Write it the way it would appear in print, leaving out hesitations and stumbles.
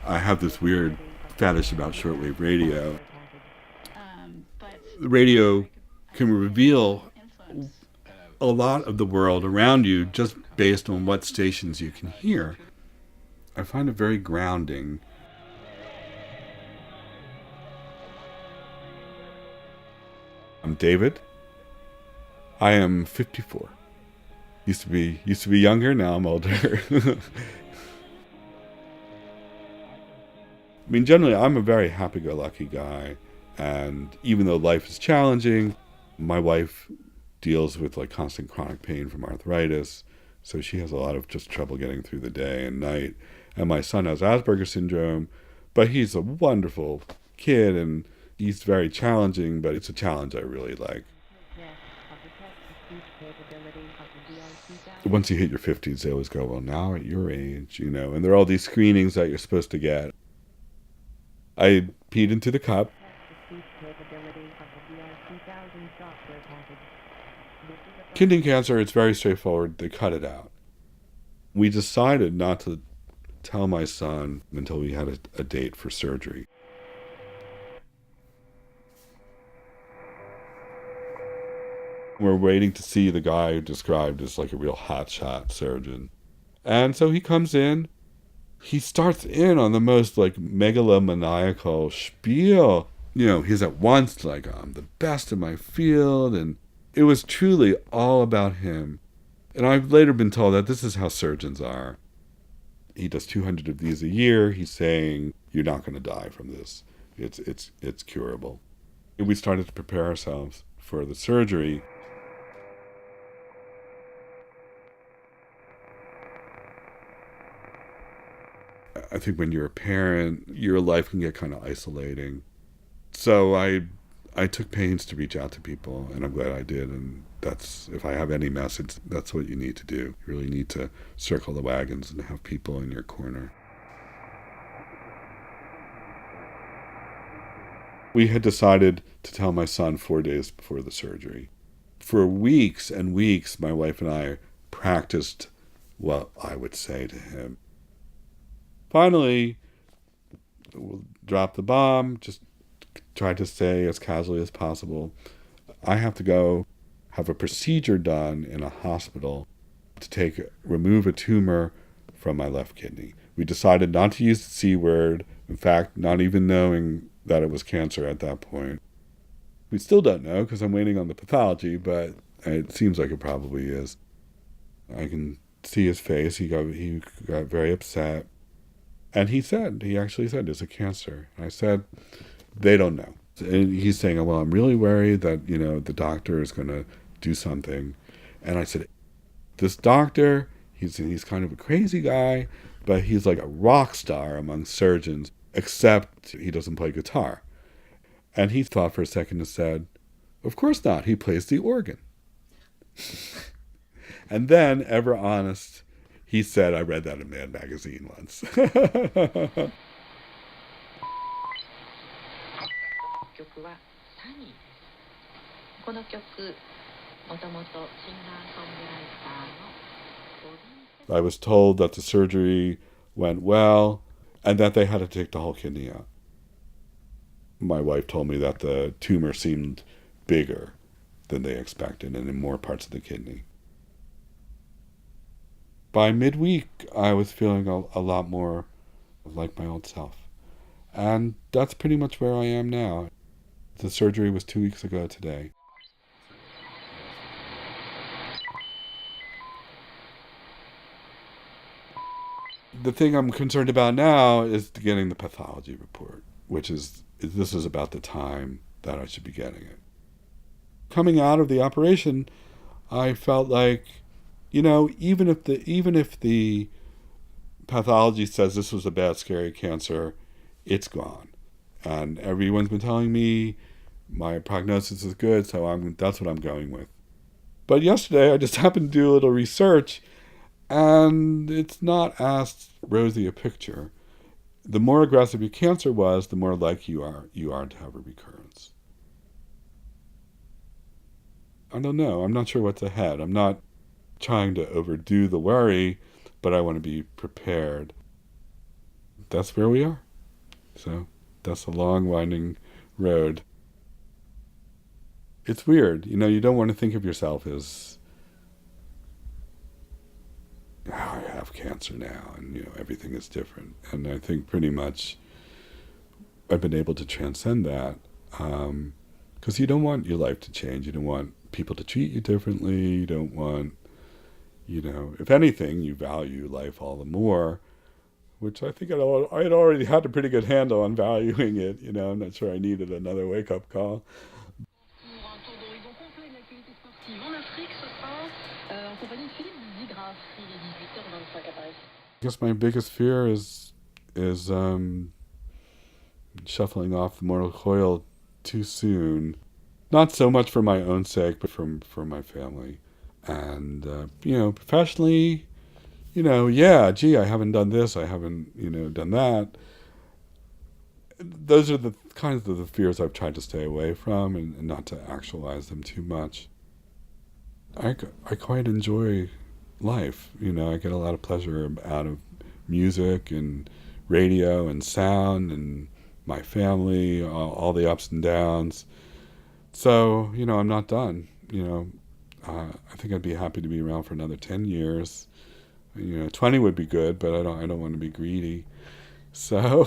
I have this weird fetish about shortwave radio. The radio can reveal a lot of the world around you just based on what stations you can hear. I find it very grounding. I'm David. I am 54. Used to be younger, now I'm older. I mean, generally, I'm a very happy-go-lucky guy, and even though life is challenging, my wife deals with like constant chronic pain from arthritis, so she has a lot of just trouble getting through the day and night. And my son has Asperger's syndrome, but he's a wonderful kid, and he's very challenging, but it's a challenge I really like. Once you hit your 50s, they always go, well, now at your age, and there are all these screenings that you're supposed to get. I peed into the cup. Kidney cancer, it's very straightforward. They cut it out. We decided not to tell my son until we had a date for surgery. We're waiting to see the guy who described as like a real hotshot surgeon. And so he comes in. He starts in on the most like megalomaniacal spiel. He's at once like, I'm the best in my field. And it was truly all about him. And I've later been told that this is how surgeons are. He does 200 of these a year. He's saying, you're not going to die from this. It's curable. And we started to prepare ourselves for the surgery. I think when you're a parent, your life can get kind of isolating. So I took pains to reach out to people, and I'm glad I did. And that's, if I have any message, that's what you need to do. You really need to circle the wagons and have people in your corner. We had decided to tell my son 4 days before the surgery. For weeks and weeks, my wife and I practiced what I would say to him. Finally, we'll drop the bomb, just try to say as casually as possible, I have to go have a procedure done in a hospital to remove a tumor from my left kidney. We decided not to use the C word, in fact, not even knowing that it was cancer at that point. We still don't know because I'm waiting on the pathology, but it seems like it probably is. I can see his face. He got very upset. And he actually said, it's a cancer. And I said, they don't know. And he's saying, well, I'm really worried that, the doctor is going to do something. And I said, this doctor, he's kind of a crazy guy, but he's like a rock star among surgeons, except he doesn't play guitar. And he thought for a second and said, of course not. He plays the organ. And then, ever honest, he said, I read that in Mad Magazine once. I was told that the surgery went well and that they had to take the whole kidney out. My wife told me that the tumor seemed bigger than they expected and in more parts of the kidney. By midweek, I was feeling a lot more like my old self. And that's pretty much where I am now. The surgery was 2 weeks ago today. The thing I'm concerned about now is getting the pathology report, this is about the time that I should be getting it. Coming out of the operation, I felt like, even if the pathology says this was a bad, scary cancer, it's gone. And everyone's been telling me my prognosis is good, so that's what I'm going with. But yesterday, I just happened to do a little research, and it's not as rosy a picture. The more aggressive your cancer was, the more likely you are to have a recurrence. I don't know. I'm not sure what's ahead. I'm not trying to overdo the worry, but I want to be prepared. that's where we are. So that's a long, winding road. It's weird. You don't want to think of yourself as, oh, I have cancer now, and, everything is different. And I think pretty much I've been able to transcend that. Because you don't want your life to change. You don't want people to treat you differently. You don't want, if anything, you value life all the more, which I think I'd already had a pretty good handle on valuing it. I'm not sure I needed another wake-up call. I guess my biggest fear is shuffling off the mortal coil too soon. Not so much for my own sake, but for my family. And professionally, yeah, gee, I haven't done this, I haven't, done that. Those are the kinds of the fears I've tried to stay away from, and not to actualize them too much. I quite enjoy life. I get a lot of pleasure out of music and radio and sound and my family, all the ups and downs. So, I'm not done. I think I'd be happy to be around for another 10 years. 20 would be good, but I don't want to be greedy. So